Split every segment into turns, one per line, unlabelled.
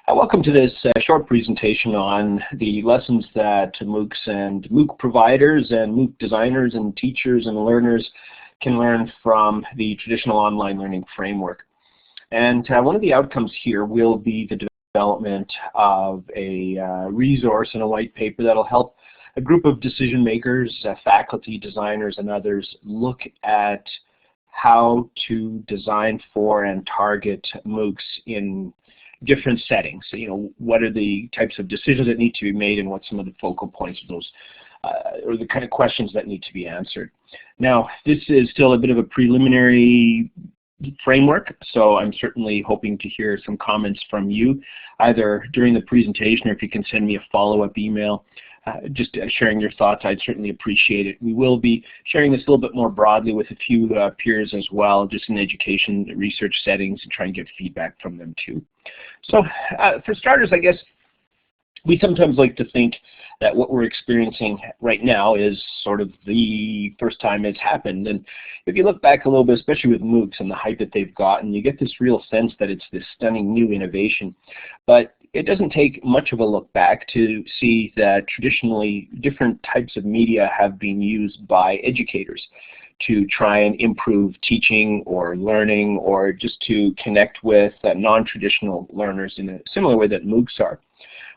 Welcome to this short presentation on the lessons that MOOCs and MOOC providers and MOOC designers and teachers and learners can learn from the traditional online learning framework. And one of the outcomes here will be the development of a resource and a white paper that will help a group of decision makers, faculty, designers, and others look at how to design for and target MOOCs in different settings. So, what are the types of decisions that need to be made and what some of the focal points of those, or the kind of questions that need to be answered. Now, this is still a bit of a preliminary framework, so I'm certainly hoping to hear some comments from you, either during the presentation or if you can send me a follow-up email. Just sharing your thoughts, I'd certainly appreciate it. We will be sharing this a little bit more broadly with a few peers as well, just in education research settings, and try and get feedback from them too. So for starters, I guess we sometimes like to think that what we're experiencing right now is sort of the first time it's happened. And if you look back a little bit, especially with MOOCs and the hype that they've gotten, you get this real sense that it's this stunning new innovation. But it doesn't take much of a look back to see that traditionally different types of media have been used by educators to try and improve teaching or learning, or just to connect with non-traditional learners in a similar way that MOOCs are.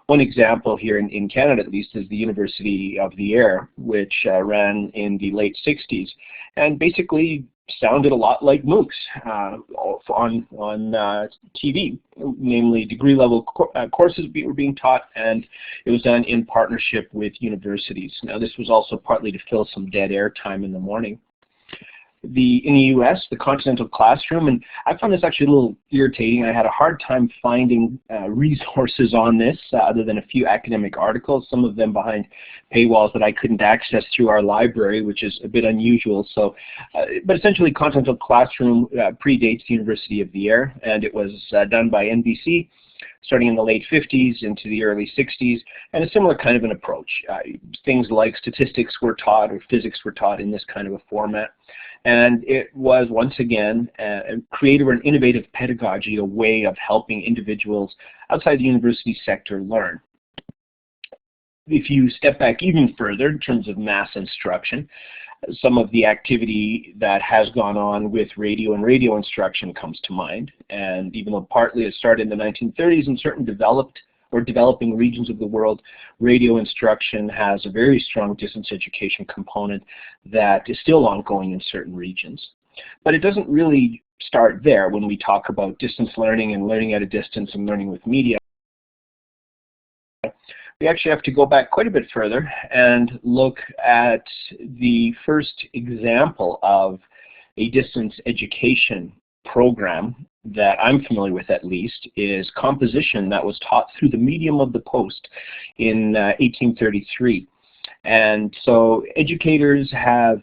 One example here in Canada, at least, is the University of the Air, which ran in the late 60s and basically sounded a lot like MOOCs on TV, namely degree-level courses were being taught, and it was done in partnership with universities. Now, this was also partly to fill some dead air time in the morning. In the US, the Continental Classroom, and I found this actually a little irritating. I had a hard time finding resources on this other than a few academic articles, some of them behind paywalls that I couldn't access through our library, which is a bit unusual. So, but essentially Continental Classroom predates the University of the Air, and it was done by NBC starting in the late 50s into the early 60s, and a similar kind of an approach. Things like statistics were taught or physics were taught in this kind of a format. And it was, once again, a creative and innovative pedagogy, a way of helping individuals outside the university sector learn. If you step back even further in terms of mass instruction, some of the activity that has gone on with radio and radio instruction comes to mind. And even though partly it started in the 1930s in certain developed or developing regions of the world, radio instruction has a very strong distance education component that is still ongoing in certain regions. But it doesn't really start there when we talk about distance learning and learning at a distance and learning with media. We actually have to go back quite a bit further and look at the first example of a distance education program that I'm familiar with, at least, is composition that was taught through the medium of the post in 1833. And so educators have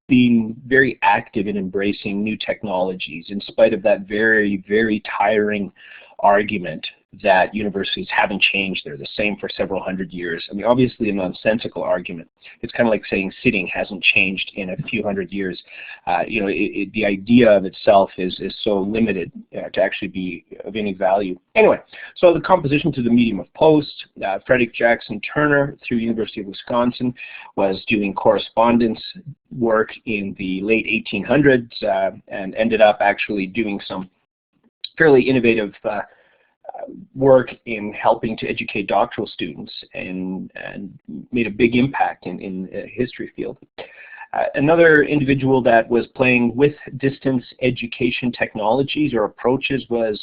been very active in embracing new technologies in spite of that very, very tiring argument that universities haven't changed. They're the same for several hundred years. I mean, obviously a nonsensical argument. It's kind of like saying sitting hasn't changed in a few hundred years. The idea of itself is so limited to actually be of any value. Anyway, so the composition through the medium of post, Frederick Jackson Turner through University of Wisconsin was doing correspondence work in the late 1800s and ended up actually doing some fairly innovative work in helping to educate doctoral students, and made a big impact in the history field. Another individual that was playing with distance education technologies or approaches was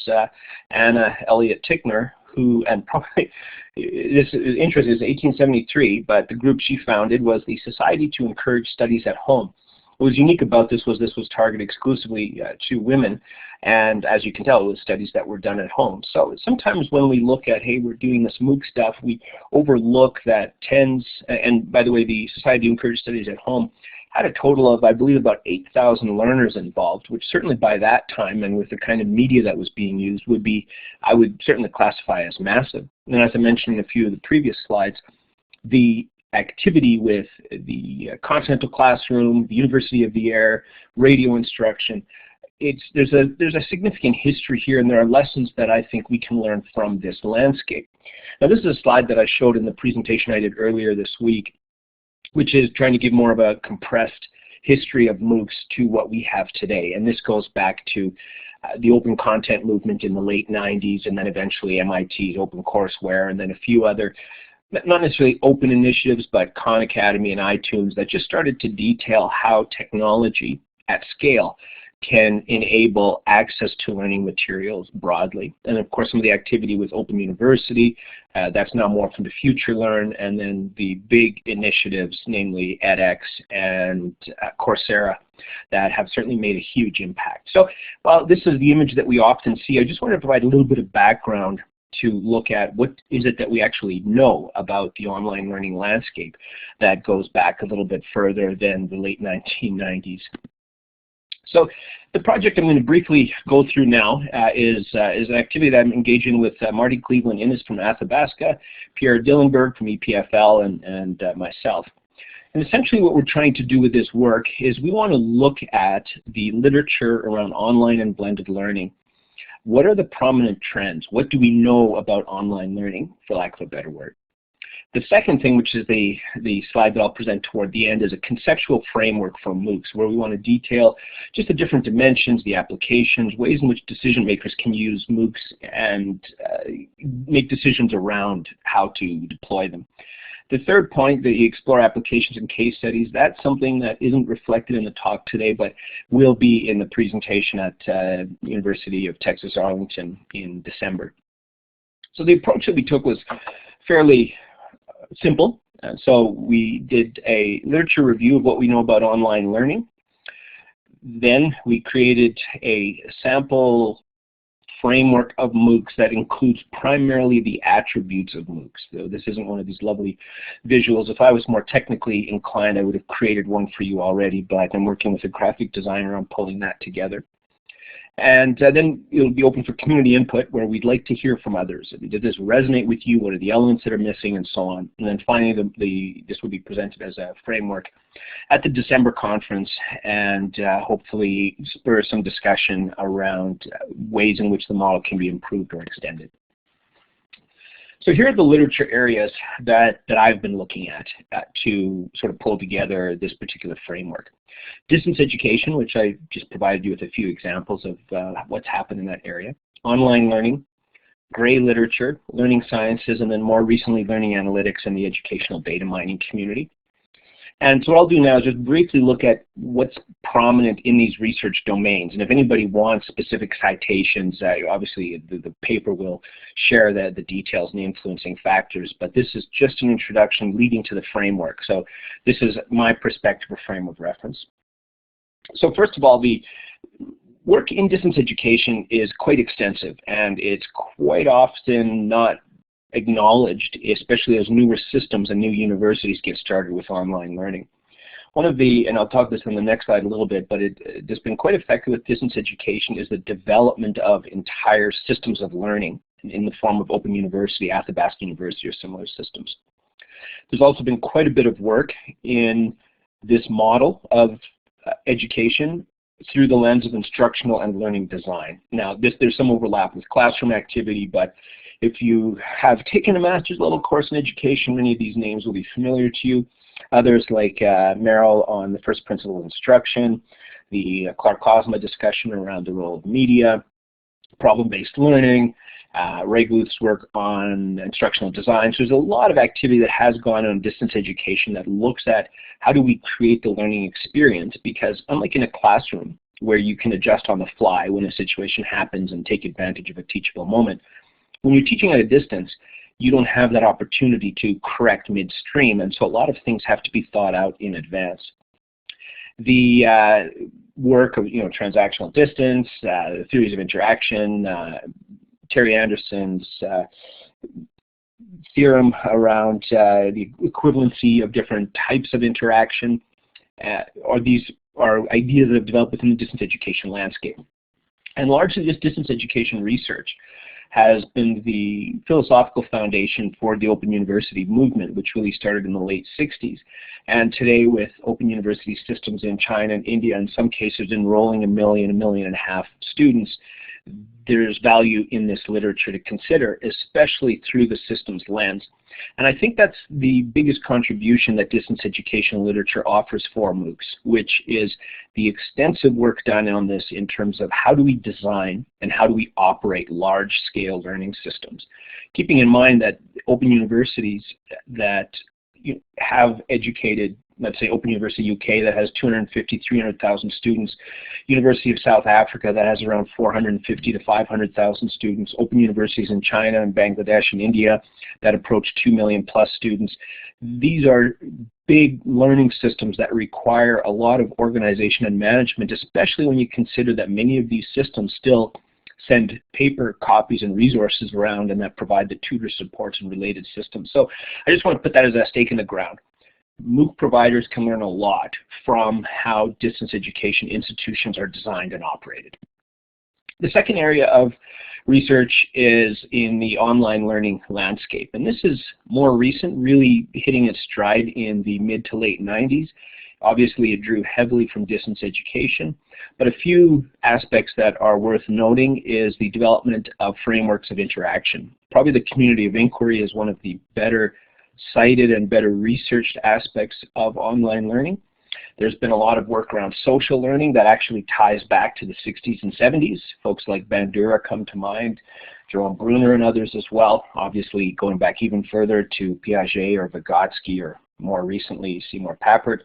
Anna Elliott Tickner, who, and probably this is interesting, is 1873, but the group she founded was the Society to Encourage Studies at Home. What was unique about this was targeted exclusively to women, and as you can tell, it was studies that were done at home. So sometimes when we look at, hey, we're doing this MOOC stuff, we overlook that tens, and by the way, the Society to Encourage Studies at Home had a total of, I believe, about 8,000 learners involved, which certainly by that time and with the kind of media that was being used would be, I would certainly classify as massive. And as I mentioned in a few of the previous slides, the activity with the Continental Classroom, the University of the Air, radio instruction, there's a significant history here, and there are lessons that I think we can learn from this landscape. Now, this is a slide that I showed in the presentation I did earlier this week, which is trying to give more of a compressed history of MOOCs to what we have today. And this goes back to the open content movement in the late 90s, and then eventually MIT's OpenCourseWare, and then a few other, not necessarily open initiatives, but Khan Academy and iTunes that just started to detail how technology at scale can enable access to learning materials broadly. And of course, some of the activity with Open University, that's now more from the FutureLearn, and then the big initiatives, namely edX and Coursera, that have certainly made a huge impact. So while this is the image that we often see, I just want to provide a little bit of background to look at what is it that we actually know about the online learning landscape that goes back a little bit further than the late 1990s. So the project I'm going to briefly go through now is an activity that I'm engaging with Marty Cleveland-Innes from Athabasca, Pierre Dillenberg from EPFL, and myself. And essentially what we're trying to do with this work is we want to look at the literature around online and blended learning. What are the prominent trends? What do we know about online learning, for lack of a better word? The second thing, which is the slide that I'll present toward the end, is a conceptual framework for MOOCs, where we want to detail just the different dimensions, the applications, ways in which decision makers can use MOOCs and make decisions around how to deploy them. The third point, the explore applications and case studies, that's something that isn't reflected in the talk today, but will be in the presentation at University of Texas Arlington in December. So the approach that we took was fairly simple. So we did a literature review of what we know about online learning. Then we created a sample framework of MOOCs that includes primarily the attributes of MOOCs. So this isn't one of these lovely visuals. If I was more technically inclined, I would have created one for you already, but I'm working with a graphic designer on pulling that together. And then it'll be open for community input, where we'd like to hear from others. Did this resonate with you? What are the elements that are missing, and so on? And then finally, this will be presented as a framework at the December conference, and hopefully spur some discussion around ways in which the model can be improved or extended. So here are the literature areas that I've been looking at to sort of pull together this particular framework. Distance education, which I just provided you with a few examples of what's happened in that area. Online learning, gray literature, learning sciences, and then more recently learning analytics and the educational data mining community. And so what I'll do now is just briefly look at what's prominent in these research domains. And if anybody wants specific citations, obviously the paper will share the details and the influencing factors, but this is just an introduction leading to the framework. So this is my perspective or frame of reference. So first of all, the work in distance education is quite extensive, and it's quite often not acknowledged, especially as newer systems and new universities get started with online learning. One of the, and I'll talk this on the next slide a little bit, but it's been quite effective with distance education, is the development of entire systems of learning in the form of Open University, Athabasca University, or similar systems. There's also been quite a bit of work in this model of education through the lens of instructional and learning design. Now, there's some overlap with classroom activity, but if you have taken a master's level course in education, many of these names will be familiar to you. Others like Merrill on the first principle of instruction, the Clark-Cosma discussion around the role of media, problem-based learning, Ray Guth's work on instructional design. So there's a lot of activity that has gone on in distance education that looks at how do we create the learning experience, because unlike in a classroom where you can adjust on the fly when a situation happens and take advantage of a teachable moment, when you're teaching at a distance, you don't have that opportunity to correct midstream, and so a lot of things have to be thought out in advance. The work of transactional distance, the theories of interaction, Terry Anderson's theorem around the equivalency of different types of interaction, these are ideas that have developed within the distance education landscape. And largely this distance education research has been the philosophical foundation for the Open University movement, which really started in the late 60s. And today, with Open University systems in China and India, in some cases enrolling 1 million, 1.5 million students, there's value in this literature to consider, especially through the systems lens. And I think that's the biggest contribution that distance education literature offers for MOOCs, which is the extensive work done on this in terms of how do we design and how do we operate large-scale learning systems. Keeping in mind that open universities that have educated, let's say Open University UK that has 250, 300,000 students, University of South Africa that has around 450 to 500,000 students, open universities in China and Bangladesh and India that approach 2 million plus students. These are big learning systems that require a lot of organization and management, especially when you consider that many of these systems still send paper copies and resources around and that provide the tutor supports and related systems. So I just want to put that as a stake in the ground. MOOC providers can learn a lot from how distance education institutions are designed and operated. The second area of research is in the online learning landscape, and this is more recent, really hitting its stride in the mid to late 90s. Obviously, it drew heavily from distance education, but a few aspects that are worth noting is the development of frameworks of interaction. Probably the community of inquiry is one of the better cited and better researched aspects of online learning. There's been a lot of work around social learning that actually ties back to the 60s and 70s. Folks like Bandura come to mind, Jerome Bruner and others as well, obviously going back even further to Piaget or Vygotsky or more recently Seymour Papert.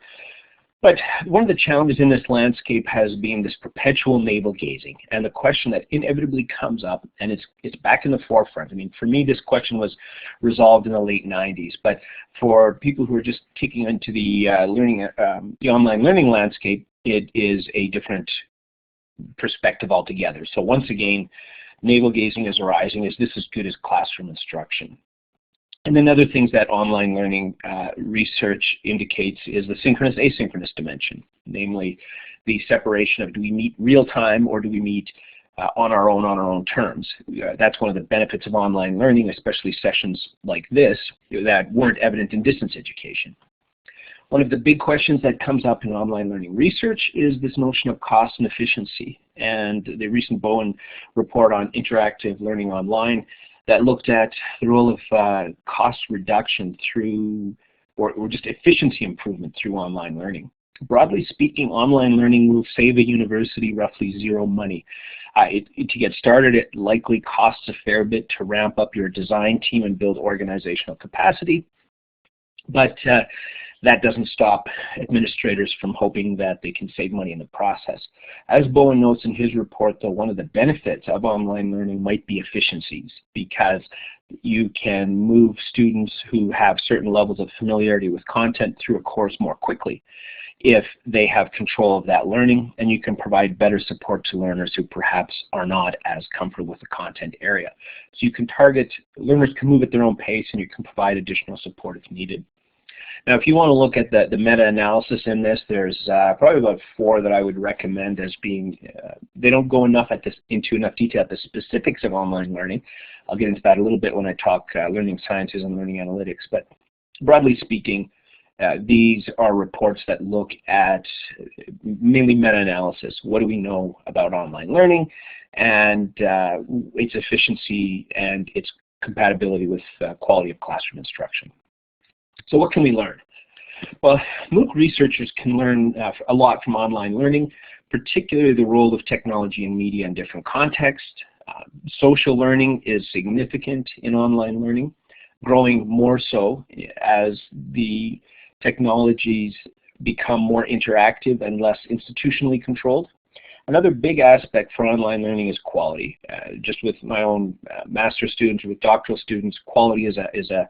But one of the challenges in this landscape has been this perpetual navel gazing, and the question that inevitably comes up, and it's back in the forefront. I mean, for me, this question was resolved in the late 90s, but for people who are just kicking into the online learning landscape, it is a different perspective altogether. So once again, navel gazing is arising: is this as good as classroom instruction? And then other things that online learning research indicates is the synchronous asynchronous dimension, namely the separation of do we meet real time or do we meet on our own terms. That's one of the benefits of online learning, especially sessions like this that weren't evident in distance education. One of the big questions that comes up in online learning research is this notion of cost and efficiency. And the recent Bowen report on interactive learning online that looked at the role of cost reduction through, or just efficiency improvement through online learning. Broadly speaking, online learning will save a university roughly zero money. To get started, it likely costs a fair bit to ramp up your design team and build organizational capacity, but that doesn't stop administrators from hoping that they can save money in the process. As Bowen notes in his report, though, one of the benefits of online learning might be efficiencies, because you can move students who have certain levels of familiarity with content through a course more quickly if they have control of that learning, and you can provide better support to learners who perhaps are not as comfortable with the content area. So you can target, learners can move at their own pace, and you can provide additional support if needed. Now, if you want to look at the meta-analysis in this, there's probably about 4 that I would recommend as being, they don't go into enough detail at the specifics of online learning. I'll get into that a little bit when I talk learning sciences and learning analytics, but broadly speaking, these are reports that look at mainly meta-analysis. What do we know about online learning and its efficiency and its compatibility with quality of classroom instruction? So what can we learn? Well, MOOC researchers can learn a lot from online learning, particularly the role of technology and media in different contexts. Social learning is significant in online learning, growing more so as the technologies become more interactive and less institutionally controlled. Another big aspect for online learning is quality. Just with my own master's students or with doctoral students, quality is a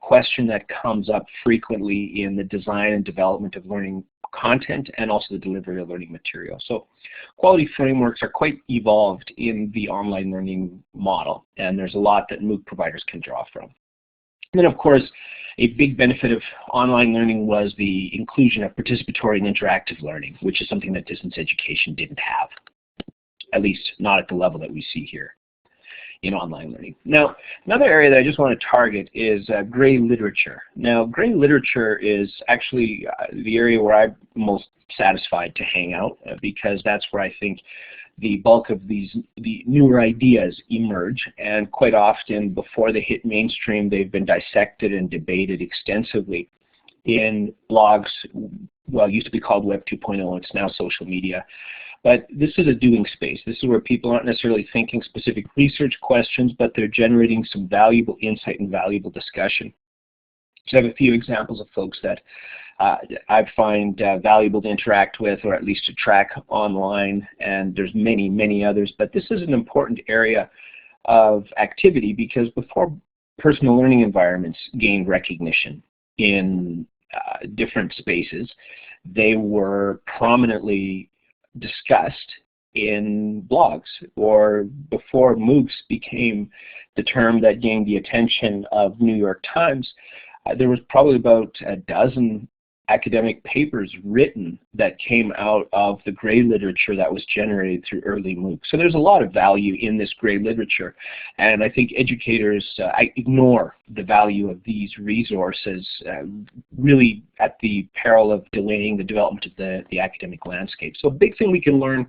question that comes up frequently in the design and development of learning content and also the delivery of learning material. So quality frameworks are quite evolved in the online learning model, and there's a lot that MOOC providers can draw from. And then, of course, a big benefit of online learning was the inclusion of participatory and interactive learning, which is something that distance education didn't have, at least not at the level that we see here. in online learning. Now, another area that I just want to target is gray literature. Now, gray literature is actually the area where I'm most satisfied to hang out because that's where I think the bulk of the newer ideas emerge, and quite often before they hit mainstream, they've been dissected and debated extensively in blogs. Well, it used to be called Web 2.0, it's now social media. But this is a doing space. This is where people aren't necessarily thinking specific research questions, but they're generating some valuable insight and valuable discussion. So I have a few examples of folks that I find valuable to interact with, or at least to track online, and there's many, many others. But this is an important area of activity because before personal learning environments gained recognition in different spaces, they were prominently discussed in blogs, or before MOOCs became the term that gained the attention of New York Times, there was probably about a dozen academic papers written that came out of the gray literature that was generated through early MOOCs. So there's a lot of value in this gray literature, and I think educators ignore the value of these resources really at the peril of delaying the development of the academic landscape. So a big thing we can learn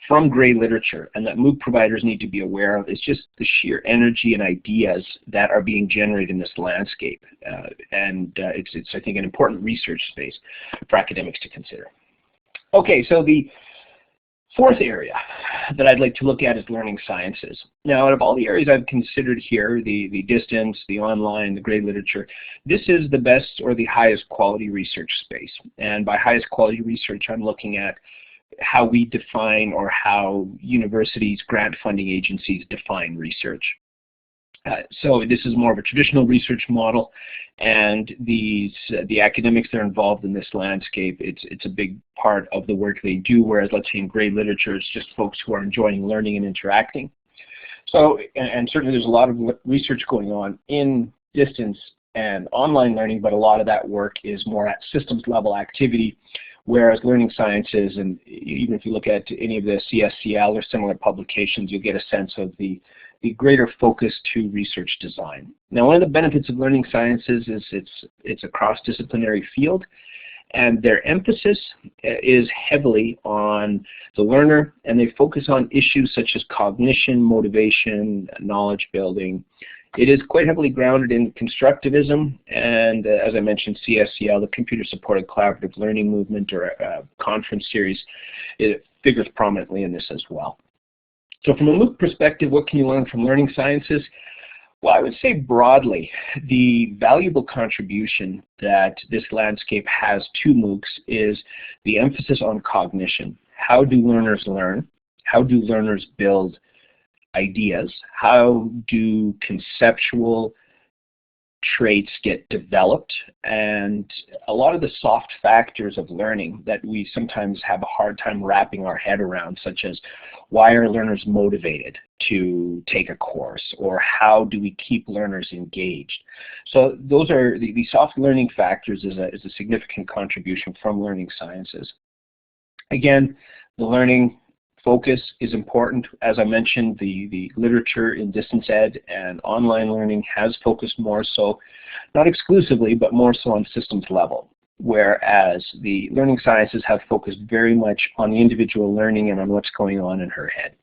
from gray literature, and that MOOC providers need to be aware of, is just the sheer energy and ideas that are being generated in this landscape. It's, I think, an important research space for academics to consider. Okay, so the fourth area that I'd like to look at is learning sciences. Now, out of all the areas I've considered here, the distance, the online, the gray literature, this is the best or the highest quality research space. And by highest quality research, I'm looking at how we define, or how universities, grant funding agencies define research. So this is more of a traditional research model, and the academics that are involved in this landscape, it's a big part of the work they do, whereas let's say in gray literature, it's just folks who are enjoying learning and interacting. So, and certainly there's a lot of research going on in distance and online learning, but a lot of that work is more at systems level activity, whereas learning sciences, and even if you look at any of the CSCL or similar publications, you'll get a sense of the greater focus to research design. Now, one of the benefits of learning sciences is it's a cross-disciplinary field, and their emphasis is heavily on the learner, and they focus on issues such as cognition, motivation, knowledge building. It is quite heavily grounded in constructivism, and as I mentioned, CSCL, the Computer Supported Collaborative Learning Movement, or a conference series, it figures prominently in this as well. So from a MOOC perspective, what can you learn from learning sciences? Well, I would say broadly, the valuable contribution that this landscape has to MOOCs is the emphasis on cognition. How do learners learn? How do learners build ideas? How do conceptual traits get developed? And a lot of the soft factors of learning that we sometimes have a hard time wrapping our head around, such as why are learners motivated to take a course, or how do we keep learners engaged? So those are the soft learning factors is a significant contribution from learning sciences. Again, the learning focus is important. As I mentioned, the literature in distance ed and online learning has focused more so, not exclusively, but more so on systems level, whereas the learning sciences have focused very much on the individual learning and on what's going on in her head.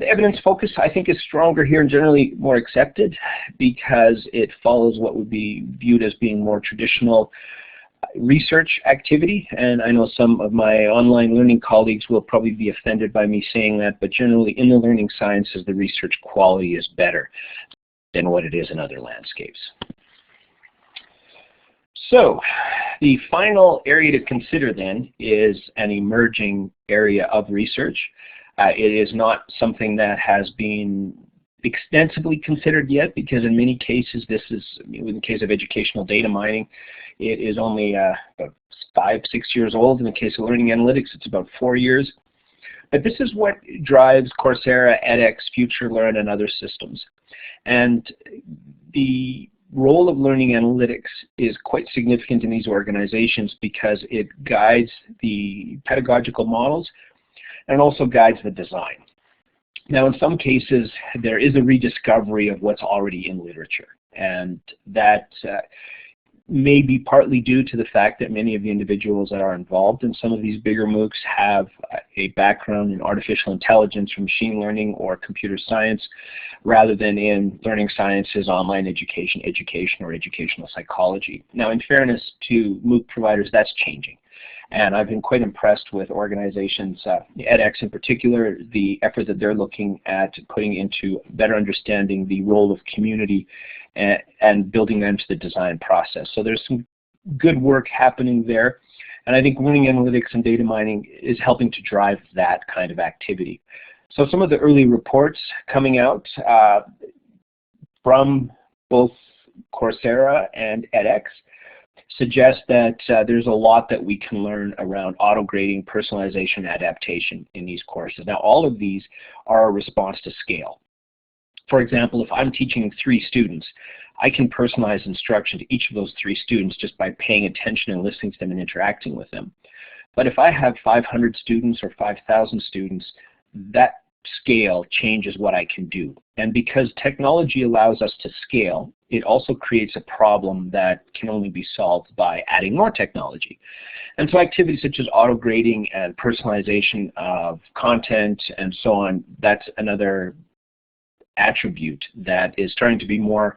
The evidence focus, I think, is stronger here and generally more accepted because it follows what would be viewed as being more traditional research activity, and I know some of my online learning colleagues will probably be offended by me saying that, but generally in the learning sciences, the research quality is better than what it is in other landscapes. So the final area to consider then is an emerging area of research. It is not something that has been extensively considered yet, because in many cases, this is, in the case of educational data mining, it is only about 5-6 years old. In the case of learning analytics, it's about 4 years. But this is what drives Coursera, edX, FutureLearn, and other systems. And the role of learning analytics is quite significant in these organizations because it guides the pedagogical models and also guides the design. Now, in some cases, there is a rediscovery of what's already in literature, and that may be partly due to the fact that many of the individuals that are involved in some of these bigger MOOCs have a background in artificial intelligence or machine learning or computer science rather than in learning sciences, online education, or educational psychology. Now, in fairness to MOOC providers, that's changing. And I've been quite impressed with organizations, edX in particular, the effort that they're looking at putting into better understanding the role of community and building that into the design process. So there's some good work happening there. And I think learning analytics and data mining is helping to drive that kind of activity. So some of the early reports coming out from both Coursera and edX suggest that there's a lot that we can learn around auto-grading, personalization, adaptation in these courses. Now, all of these are a response to scale. For example, if I'm teaching 3 students, I can personalize instruction to each of those 3 students just by paying attention and listening to them and interacting with them. But if I have 500 students or 5,000 students, that scale changes what I can do. And because technology allows us to scale, it also creates a problem that can only be solved by adding more technology. And so activities such as auto-grading and personalization of content and so on, that's another attribute that is starting to be more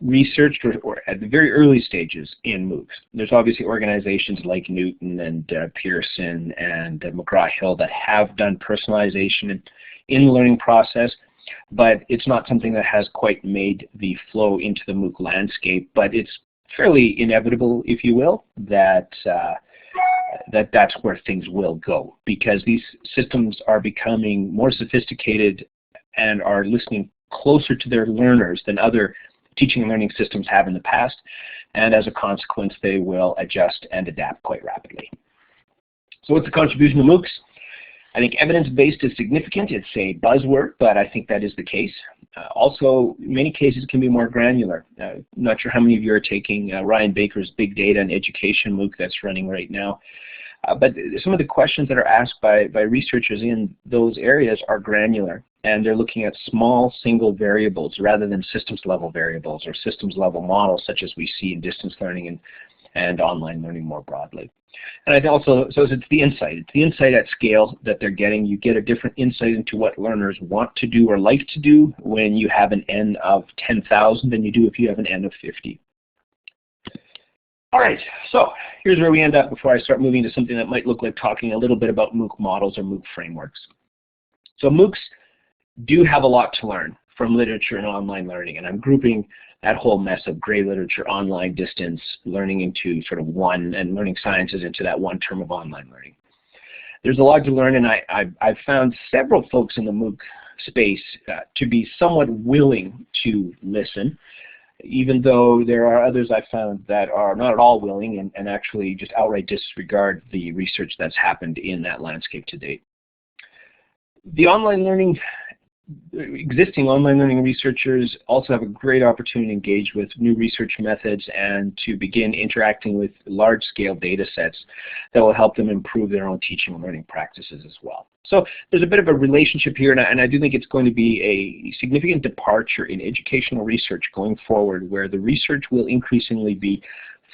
researched or at the very early stages in MOOCs. There's obviously organizations like Newton and Pearson and McGraw-Hill that have done personalization in the learning process, but it's not something that has quite made the flow into the MOOC landscape. But it's fairly inevitable, if you will, that that's where things will go, because these systems are becoming more sophisticated and are listening closer to their learners than other teaching and learning systems have in the past, and as a consequence they will adjust and adapt quite rapidly. So what's the contribution of MOOCs? I think evidence-based is significant. It's a buzzword, but I think that is the case. Also, many cases can be more granular. I'm not sure how many of you are taking Ryan Baker's Big Data and Education MOOC that's running right now. But some of the questions that are asked by researchers in those areas are granular, and they're looking at small single variables rather than systems level variables or systems level models such as we see in distance learning and online learning more broadly. And I think also, so it's the insight. It's the insight at scale that they're getting. You get a different insight into what learners want to do or like to do when you have an N of 10,000 than you do if you have an N of 50. All right, so here's where we end up before I start moving to something that might look like talking a little bit about MOOC models or MOOC frameworks. So MOOCs do have a lot to learn from literature and online learning, and I'm grouping that whole mess of gray literature, online, distance learning into sort of one, and learning sciences into that one term of online learning. There's a lot to learn, and I've found several folks in the MOOC space to be somewhat willing to listen, even though there are others I've found that are not at all willing and actually just outright disregard the research that's happened in that landscape to date. The existing online learning researchers also have a great opportunity to engage with new research methods and to begin interacting with large-scale data sets that will help them improve their own teaching and learning practices as well. So there's a bit of a relationship here, and I do think it's going to be a significant departure in educational research going forward, where the research will increasingly be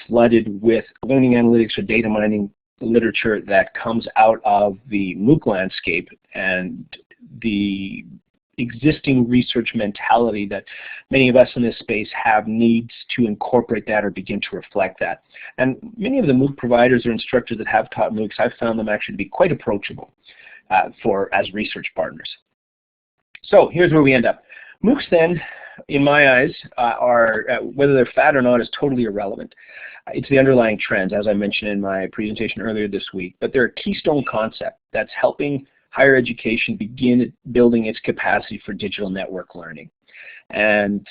flooded with learning analytics or data mining literature that comes out of the MOOC landscape, and the existing research mentality that many of us in this space have needs to incorporate that or begin to reflect that. And many of the MOOC providers or instructors that have taught MOOCs, I've found them actually to be quite approachable as research partners. So here's where we end up. MOOCs then, in my eyes, are, whether they're fad or not is totally irrelevant. It's the underlying trends, as I mentioned in my presentation earlier this week, but they're a keystone concept that's helping higher education begin building its capacity for digital network learning. And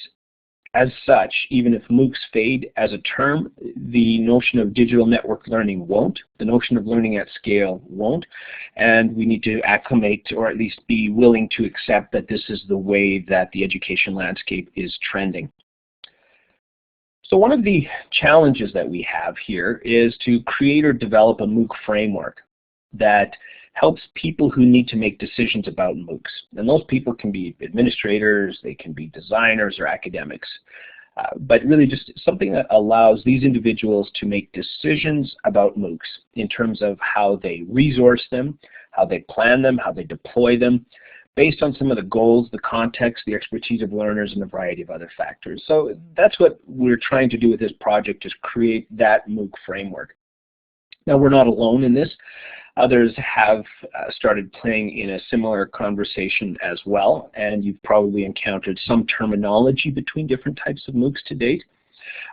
as such, even if MOOCs fade as a term, the notion of digital network learning won't, the notion of learning at scale won't, and we need to acclimate or at least be willing to accept that this is the way that the education landscape is trending. So one of the challenges that we have here is to create or develop a MOOC framework that helps people who need to make decisions about MOOCs. And those people can be administrators, they can be designers or academics. But really just something that allows these individuals to make decisions about MOOCs in terms of how they resource them, how they plan them, how they deploy them, based on some of the goals, the context, the expertise of learners, and a variety of other factors. So that's what we're trying to do with this project, is create that MOOC framework. Now, we're not alone in this. Others have started playing in a similar conversation as well, and you've probably encountered some terminology between different types of MOOCs to date.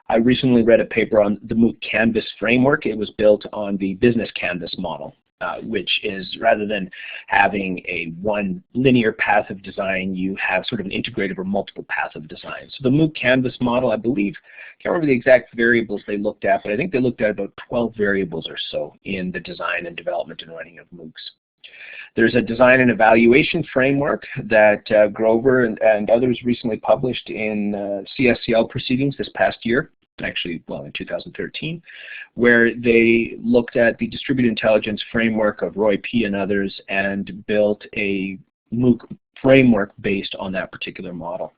I recently read a paper on the MOOC Canvas framework. It was built on the business Canvas model, which is, rather than having a one linear path of design, you have sort of an integrative or multiple path of design. So the MOOC Canvas model, I believe, I can't remember the exact variables they looked at, but I think they looked at about 12 variables or so in the design and development and running of MOOCs. There's a design and evaluation framework that Grover and others recently published in CSCL proceedings this past year, actually, well, in 2013, where they looked at the distributed intelligence framework of Roy P. and others and built a MOOC framework based on that particular model.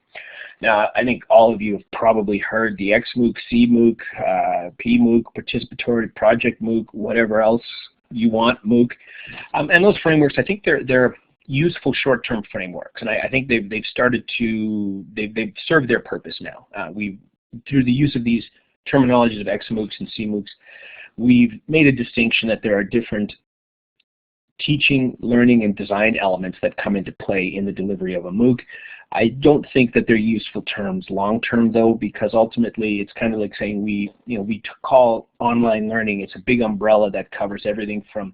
Now, I think all of you have probably heard the XMOOC, CMOOC, PMOOC, Participatory Project MOOC, whatever else you want MOOC. And those frameworks, I think they're useful short-term frameworks, and I think they've served their purpose now. Through the use of these terminologies of XMOOCs and CMOOCs, we've made a distinction that there are different teaching, learning, and design elements that come into play in the delivery of a MOOC. I don't think that they're useful terms long-term, though, because ultimately it's kind of like saying we call online learning, it's a big umbrella that covers everything from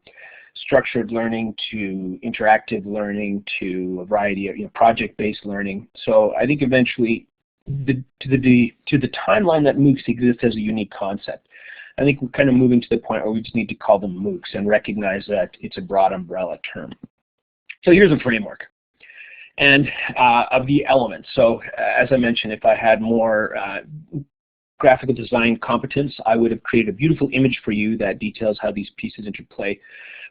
structured learning to interactive learning to a variety of project-based learning. So I think eventually, to the timeline that MOOCs exist as a unique concept, I think we're kind of moving to the point where we just need to call them MOOCs and recognize that it's a broad umbrella term. So here's a framework and of the elements. So as I mentioned, if I had more graphical design competence, I would have created a beautiful image for you that details how these pieces interplay.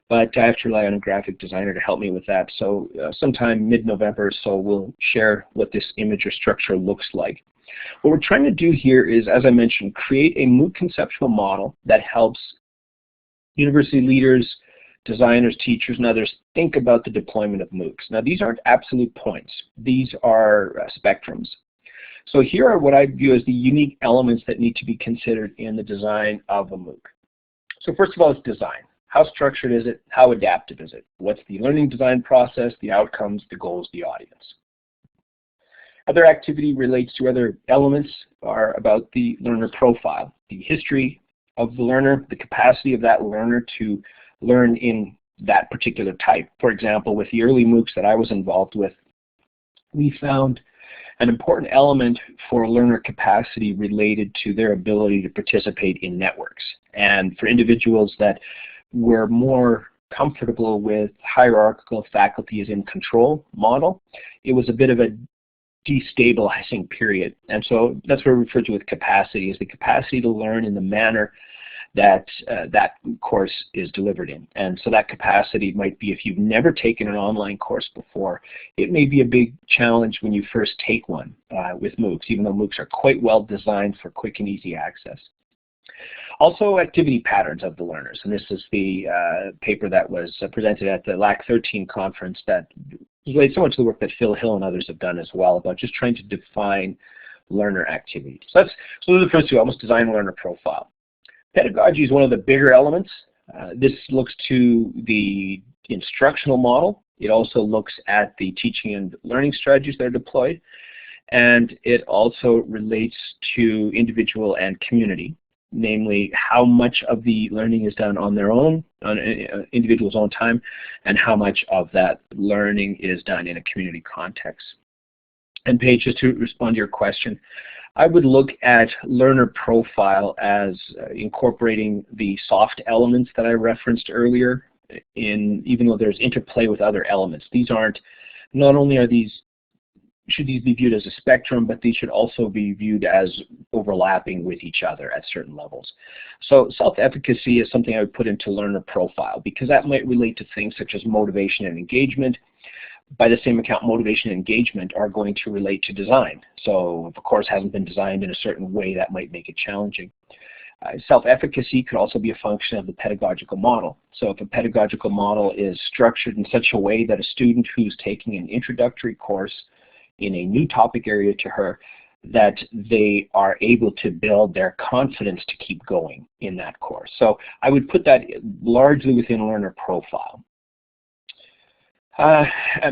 But I have to rely on a graphic designer to help me with that. So sometime mid-November or so, we'll share what this image or structure looks like. What we're trying to do here is, as I mentioned, create a MOOC conceptual model that helps university leaders, designers, teachers, and others think about the deployment of MOOCs. Now, these aren't absolute points. These are spectrums. So here are what I view as the unique elements that need to be considered in the design of a MOOC. So first of all, it's design. How structured is it? How adaptive is it? What's the learning design process, the outcomes, the goals, the audience? Other activity relates to other elements are about the learner profile, the history of the learner, the capacity of that learner to learn in that particular type. For example, with the early MOOCs that I was involved with, we found an important element for learner capacity related to their ability to participate in networks. And for individuals that were more comfortable with hierarchical faculty as in control model, it was a bit of a destabilizing period. And so that's what we refer to with capacity, is the capacity to learn in the manner that that course is delivered in. And so that capacity might be, if you've never taken an online course before, it may be a big challenge when you first take one with MOOCs, even though MOOCs are quite well designed for quick and easy access. Also, activity patterns of the learners, and this is the paper that was presented at the LAC 13 conference that relates so much to the work that Phil Hill and others have done as well about just trying to define learner activity. So those are the first two, almost design learner profile. Pedagogy is one of the bigger elements. This looks to the instructional model. It also looks at the teaching and learning strategies that are deployed, and it also relates to individual and community. Namely, how much of the learning is done on their own, on an individual's own time, and how much of that learning is done in a community context. And Paige, just to respond to your question, I would look at learner profile as incorporating the soft elements that I referenced earlier, even though there's interplay with other elements. These aren't, not only are these should these be viewed as a spectrum, but these should also be viewed as overlapping with each other at certain levels. So self-efficacy is something I would put into learner profile, because that might relate to things such as motivation and engagement. By the same account, motivation and engagement are going to relate to design. So if a course hasn't been designed in a certain way, that might make it challenging. Self-efficacy could also be a function of the pedagogical model. So if a pedagogical model is structured in such a way that a student who's taking an introductory course in a new topic area to her, that they are able to build their confidence to keep going in that course. So I would put that largely within learner profile.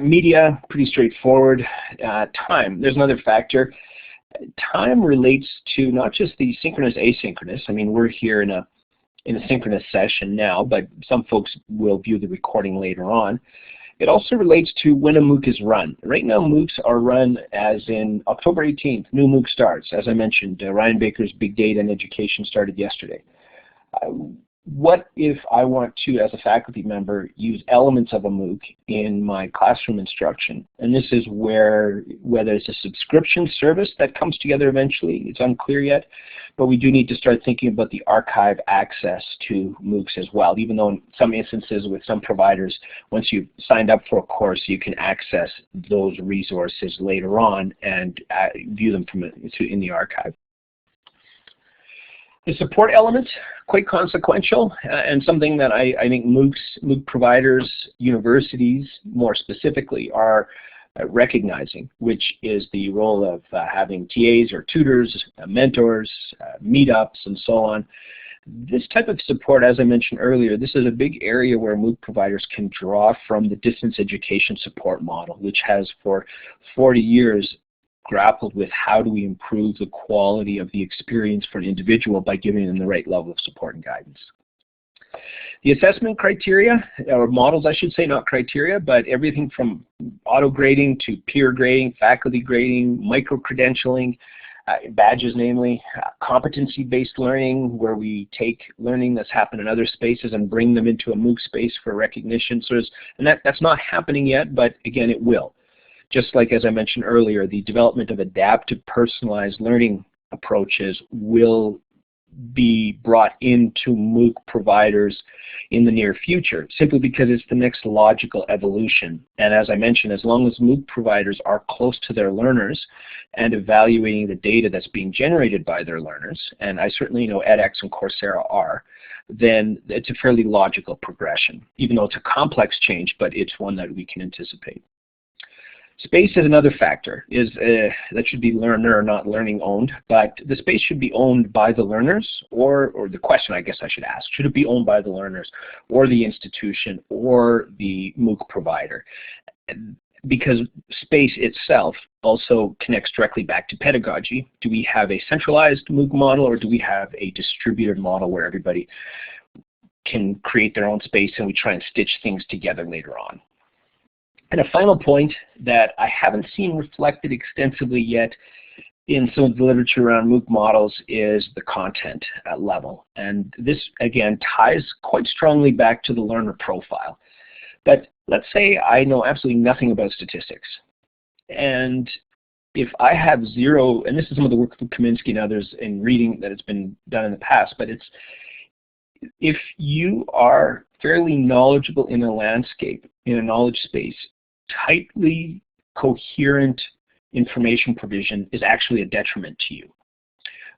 Media, pretty straightforward. Time, there's another factor. Time relates to not just the synchronous, asynchronous. I mean, we're here in a synchronous session now, but some folks will view the recording later on. It also relates to when a MOOC is run. Right now, MOOCs are run as in October 18th, new MOOC starts. As I mentioned, Ryan Baker's Big Data and Education started yesterday. What if I want to, as a faculty member, use elements of a MOOC in my classroom instruction? And this is where, whether it's a subscription service that comes together eventually, it's unclear yet, but we do need to start thinking about the archive access to MOOCs as well, even though in some instances with some providers, once you've signed up for a course, you can access those resources later on and view them in the archive. The support element, quite consequential, and something that I think MOOC providers, universities more specifically, are recognizing, which is the role of having TAs or tutors, mentors, meetups, and so on. This type of support, as I mentioned earlier, this is a big area where MOOC providers can draw from the distance education support model, which has for 40 years grappled with how do we improve the quality of the experience for an individual by giving them the right level of support and guidance. The assessment criteria, or models I should say, not criteria, but everything from auto-grading to peer grading, faculty grading, micro-credentialing, badges namely, competency-based learning, where we take learning that's happened in other spaces and bring them into a MOOC space for recognition. So and that's not happening yet, but again, it will. Just like, as I mentioned earlier, the development of adaptive personalized learning approaches will be brought into MOOC providers in the near future, simply because it's the next logical evolution. And as I mentioned, as long as MOOC providers are close to their learners and evaluating the data that's being generated by their learners, and I certainly know edX and Coursera are, then it's a fairly logical progression, even though it's a complex change, but it's one that we can anticipate. Space is another factor, that should be learner, not learning owned, but the space should be owned by the learners, or the question I guess I should ask, should it be owned by the learners or the institution or the MOOC provider? Because space itself also connects directly back to pedagogy. Do we have a centralized MOOC model, or do we have a distributed model where everybody can create their own space and we try and stitch things together later on? And a final point that I haven't seen reflected extensively yet in some of the literature around MOOC models is the content level. And this, again, ties quite strongly back to the learner profile. But let's say I know absolutely nothing about statistics. And if I have zero, and this is some of the work from Kaminsky and others in reading that has been done in the past, but it's, if you are fairly knowledgeable in a landscape, in a knowledge space, tightly coherent information provision is actually a detriment to you.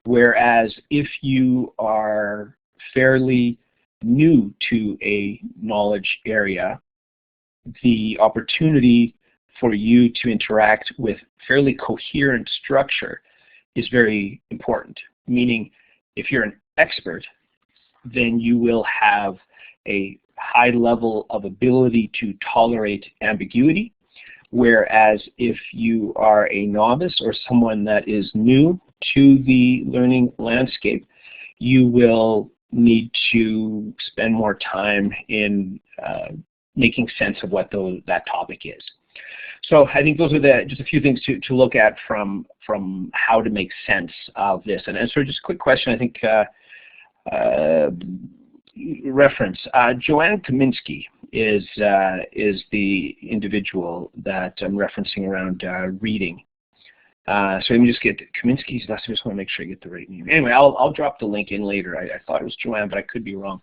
Whereas if you are fairly new to a knowledge area, the opportunity for you to interact with fairly coherent structure is very important. Meaning, if you're an expert, then you will have a high level of ability to tolerate ambiguity, whereas if you are a novice or someone that is new to the learning landscape, you will need to spend more time in making sense of what that topic is. So I think those are just a few things to look at from how to make sense of this. And so just a quick question, I think reference. Joanne Kaminsky is the individual that I'm referencing around reading. So let me just get Kaminsky's last name. I just want to make sure I get the right name. Anyway, I'll drop the link in later. I thought it was Joanne, but I could be wrong.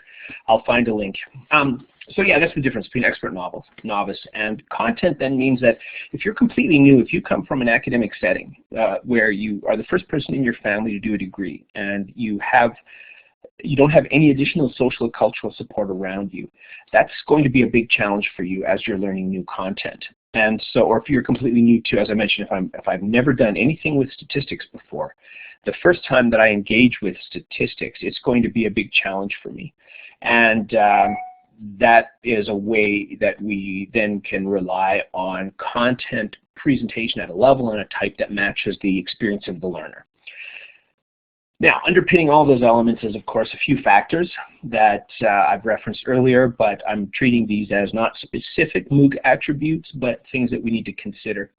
I'll find a link. So yeah, that's the difference between expert novice. And content then means that if you're completely new, if you come from an academic setting where you are the first person in your family to do a degree and you don't have any additional social or cultural support around you, that's going to be a big challenge for you as you're learning new content. And so, or if you're completely new to, as I mentioned, if I've never done anything with statistics before, the first time that I engage with statistics, it's going to be a big challenge for me. And that is a way that we then can rely on content presentation at a level and a type that matches the experience of the learner. Now, underpinning all those elements is, of course, a few factors that I've referenced earlier, but I'm treating these as not specific MOOC attributes, but things that we need to consider,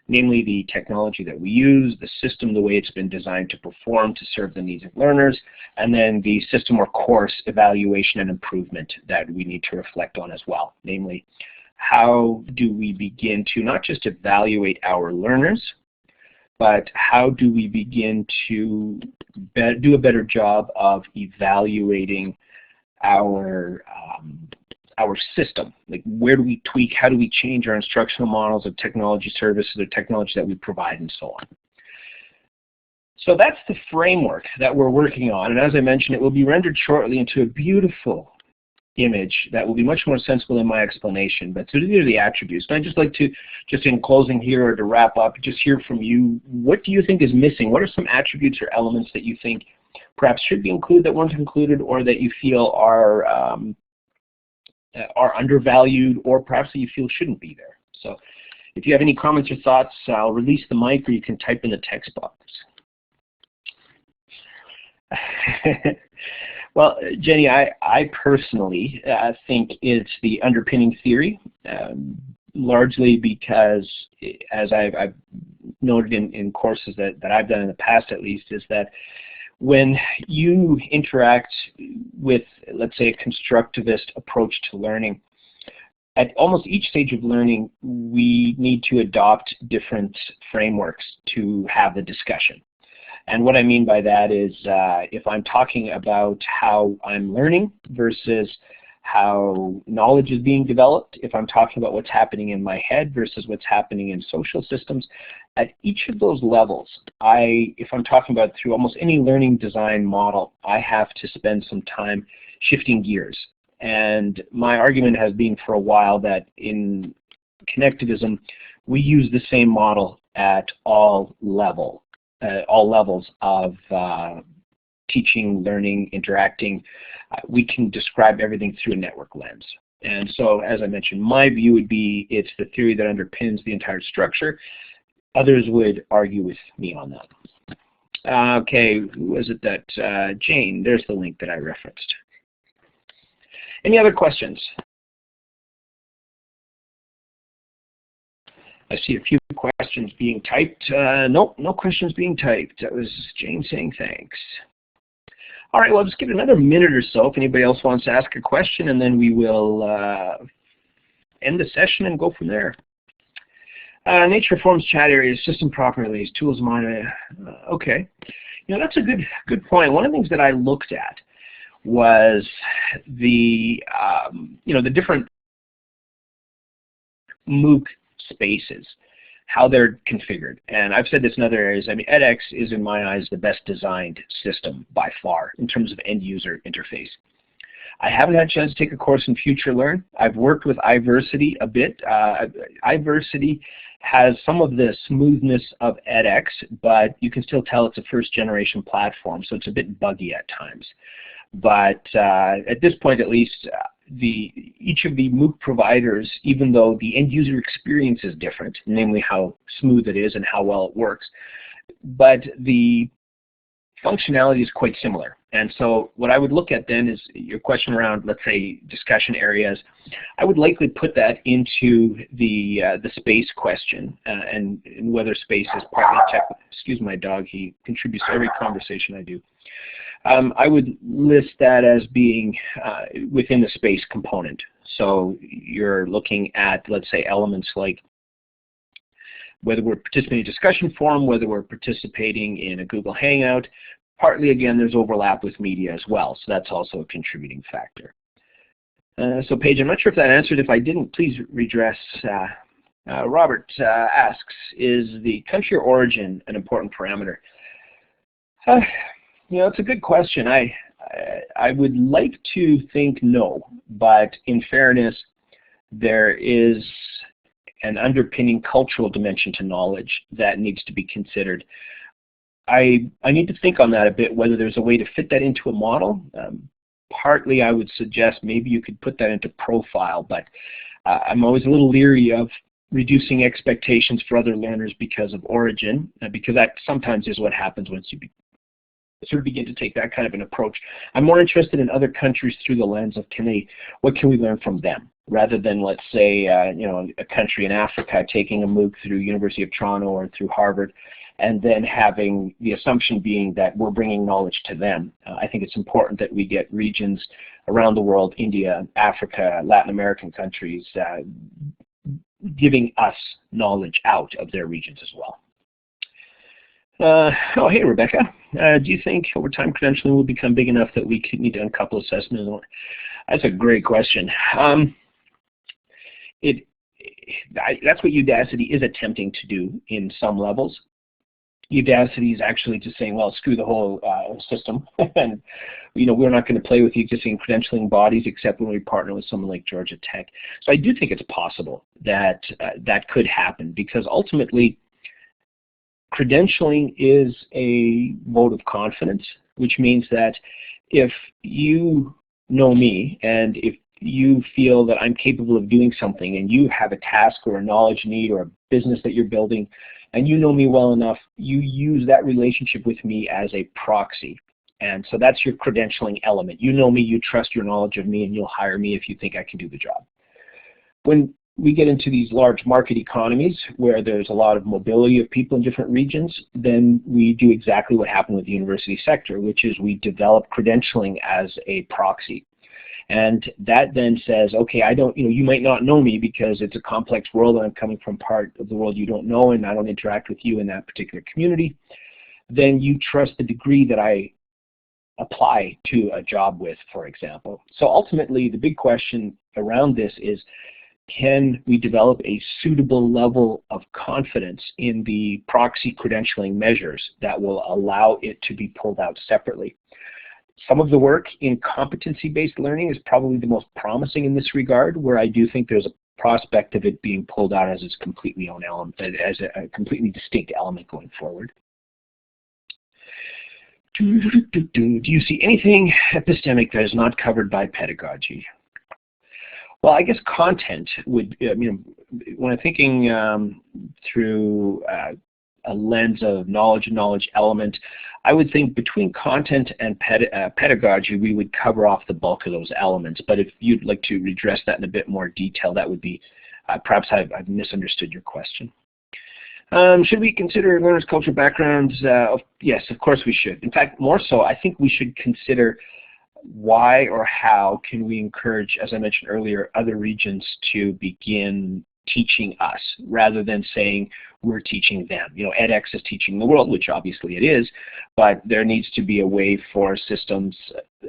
namely the technology that we use, the system, the way it's been designed to perform to serve the needs of learners, and then the system or course evaluation and improvement that we need to reflect on as well, namely how do we begin to not just evaluate our learners, but how do we begin to do a better job of evaluating our system? Like, where do we tweak, how do we change our instructional models of technology services or technology that we provide and so on. So that's the framework that we're working on, and as I mentioned, it will be rendered shortly into a beautiful image that will be much more sensible in my explanation. But so these are the attributes. And I'd just like to, just in closing here or to wrap up, just hear from you, what do you think is missing? What are some attributes or elements that you think perhaps should be included that weren't included, or that you feel are undervalued, or perhaps that you feel shouldn't be there? So if you have any comments or thoughts, I'll release the mic, or you can type in the text box. Well, Jenny, I personally think it's the underpinning theory, largely because, as I've noted in courses that I've done in the past at least, is that when you interact with, let's say, a constructivist approach to learning, at almost each stage of learning, we need to adopt different frameworks to have the discussion. And what I mean by that is if I'm talking about how I'm learning versus how knowledge is being developed, if I'm talking about what's happening in my head versus what's happening in social systems, at each of those levels, if I'm talking about through almost any learning design model, I have to spend some time shifting gears. And my argument has been for a while that in connectivism, we use the same model at all levels of teaching, learning, interacting. We can describe everything through a network lens. And so, as I mentioned, my view would be it's the theory that underpins the entire structure. Others would argue with me on that. Okay, who was it that, Jane, there's the link that I referenced. Any other questions? I see a few questions being typed. Nope, no questions being typed. That was Jane saying thanks. All right, well, just give it another minute or so if anybody else wants to ask a question, and then we will end the session and go from there. Nature forms chat areas, system properties, tools monitor. Okay, you know, that's a good point. One of the things that I looked at was the the different MOOC spaces, how they're configured. And I've said this in other areas. I mean, edX is, in my eyes, the best designed system by far in terms of end user interface. I haven't had a chance to take a course in FutureLearn. I've worked with iVersity a bit. iVersity has some of the smoothness of edX, but you can still tell it's a first generation platform, so it's a bit buggy at times. But at this point, at least, each of the MOOC providers, even though the end user experience is different, namely how smooth it is and how well it works, but the functionality is quite similar. And so what I would look at then is your question around, let's say, discussion areas. I would likely put that into the space question, and whether space is partly excuse my dog, he contributes to every conversation I do. I would list that as being within the space component. So you're looking at, let's say, elements like whether we're participating in a discussion forum, whether we're participating in a Google Hangout. Partly, again, there's overlap with media as well, so that's also a contributing factor. So Paige, I'm not sure if that answered. If I didn't, please redress. Robert asks, is the country or origin an important parameter? You know, it's a good question. I would like to think no, but in fairness, there is an underpinning cultural dimension to knowledge that needs to be considered. I need to think on that a bit, whether there's a way to fit that into a model. Partly I would suggest maybe you could put that into profile, but I'm always a little leery of reducing expectations for other learners because of origin, because that sometimes is what happens once you sort of begin to take that kind of an approach. I'm more interested in other countries through the lens of what can we learn from them, rather than, let's say, you know, a country in Africa taking a MOOC through University of Toronto or through Harvard, and then having the assumption being that we're bringing knowledge to them. I think it's important that we get regions around the world, India, Africa, Latin American countries, giving us knowledge out of their regions as well. Oh, hey, Rebecca. Do you think over time credentialing will become big enough that we could need to uncouple assessment? That's a great question. That's what Udacity is attempting to do in some levels. Udacity is actually just saying, well, screw the whole system, and you know, we're not going to play with the existing credentialing bodies except when we partner with someone like Georgia Tech. So I do think it's possible that that could happen, because ultimately credentialing is a vote of confidence, which means that if you know me and if you feel that I'm capable of doing something and you have a task or a knowledge need or a business that you're building and you know me well enough, you use that relationship with me as a proxy. And so that's your credentialing element. You know me, you trust your knowledge of me, and you'll hire me if you think I can do the job. When we get into these large market economies where there's a lot of mobility of people in different regions, then we do exactly what happened with the university sector, which is we develop credentialing as a proxy. And that then says, okay, you might not know me because it's a complex world and I'm coming from part of the world you don't know and I don't interact with you in that particular community. Then you trust the degree that I apply to a job with, for example. So ultimately, the big question around this is, can we develop a suitable level of confidence in the proxy credentialing measures that will allow it to be pulled out separately? Some of the work in competency-based learning is probably the most promising in this regard, where I do think there's a prospect of it being pulled out as its completely own element, as a completely distinct element going forward. Do you see anything epistemic that is not covered by pedagogy? Well, I guess content would, when I'm thinking through a lens of knowledge and knowledge element, I would think between content and pedagogy, we would cover off the bulk of those elements. But if you'd like to redress that in a bit more detail, that would be, perhaps I've misunderstood your question. Should we consider learners' cultural backgrounds? Yes, of course we should. In fact, more so, I think we should consider why or how can we encourage, as I mentioned earlier, other regions to begin teaching us, rather than saying we're teaching them. You know, edX is teaching the world, which obviously it is, but there needs to be a way for systems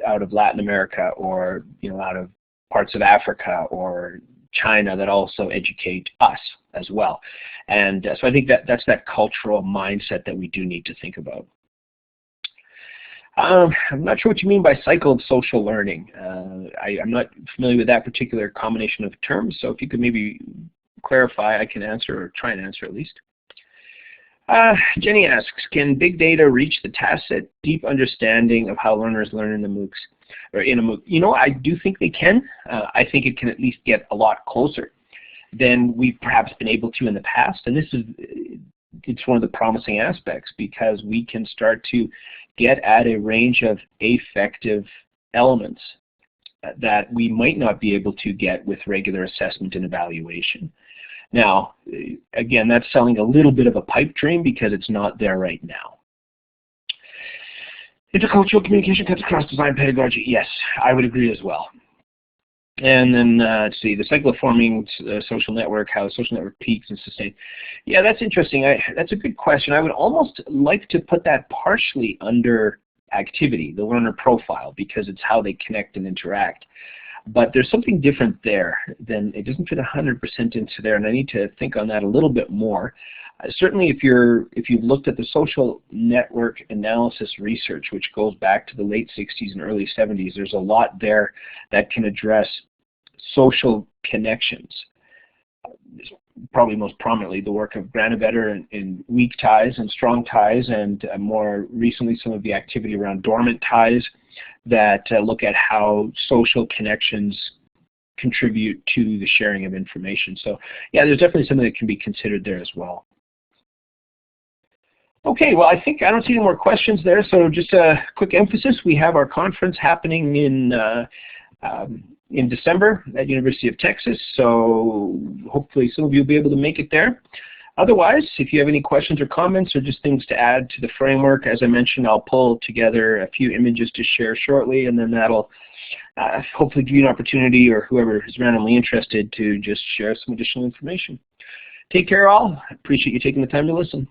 out of Latin America or, out of parts of Africa or China that also educate us as well. And so I think that's that cultural mindset that we do need to think about. I'm not sure what you mean by cycle of social learning. I'm not familiar with that particular combination of terms, so if you could maybe clarify, I can answer, or try and answer at least. Jenny asks, can big data reach the tacit, deep understanding of how learners learn in the MOOCs, or in a MOOC? I do think they can. I think it can at least get a lot closer than we've perhaps been able to in the past. And this is it's one of the promising aspects, because we can start to get at a range of affective elements that we might not be able to get with regular assessment and evaluation. Now, again, that's selling a little bit of a pipe dream because it's not there right now. Intercultural communication cuts across design pedagogy. Yes, I would agree as well. And then, let's see, the cycle of forming social network, how social network peaks and sustains. Yeah, that's interesting. That's a good question. I would almost like to put that partially under activity, the learner profile, because it's how they connect and interact. But there's something different there. Then it doesn't fit 100% into there, and I need to think on that a little bit more. Certainly, if you've looked at the social network analysis research, which goes back to the late 60s and early 70s, there's a lot there that can address social connections. Probably most prominently the work of Granovetter in weak ties and strong ties, and more recently some of the activity around dormant ties that look at how social connections contribute to the sharing of information. So yeah, there's definitely something that can be considered there as well. Okay, well, I don't see any more questions there, so just a quick emphasis. We have our conference happening in December at University of Texas, so hopefully some of you will be able to make it there. Otherwise, if you have any questions or comments or just things to add to the framework, as I mentioned, I'll pull together a few images to share shortly, and then that'll hopefully give you an opportunity, or whoever is randomly interested, to just share some additional information. Take care all. I appreciate you taking the time to listen.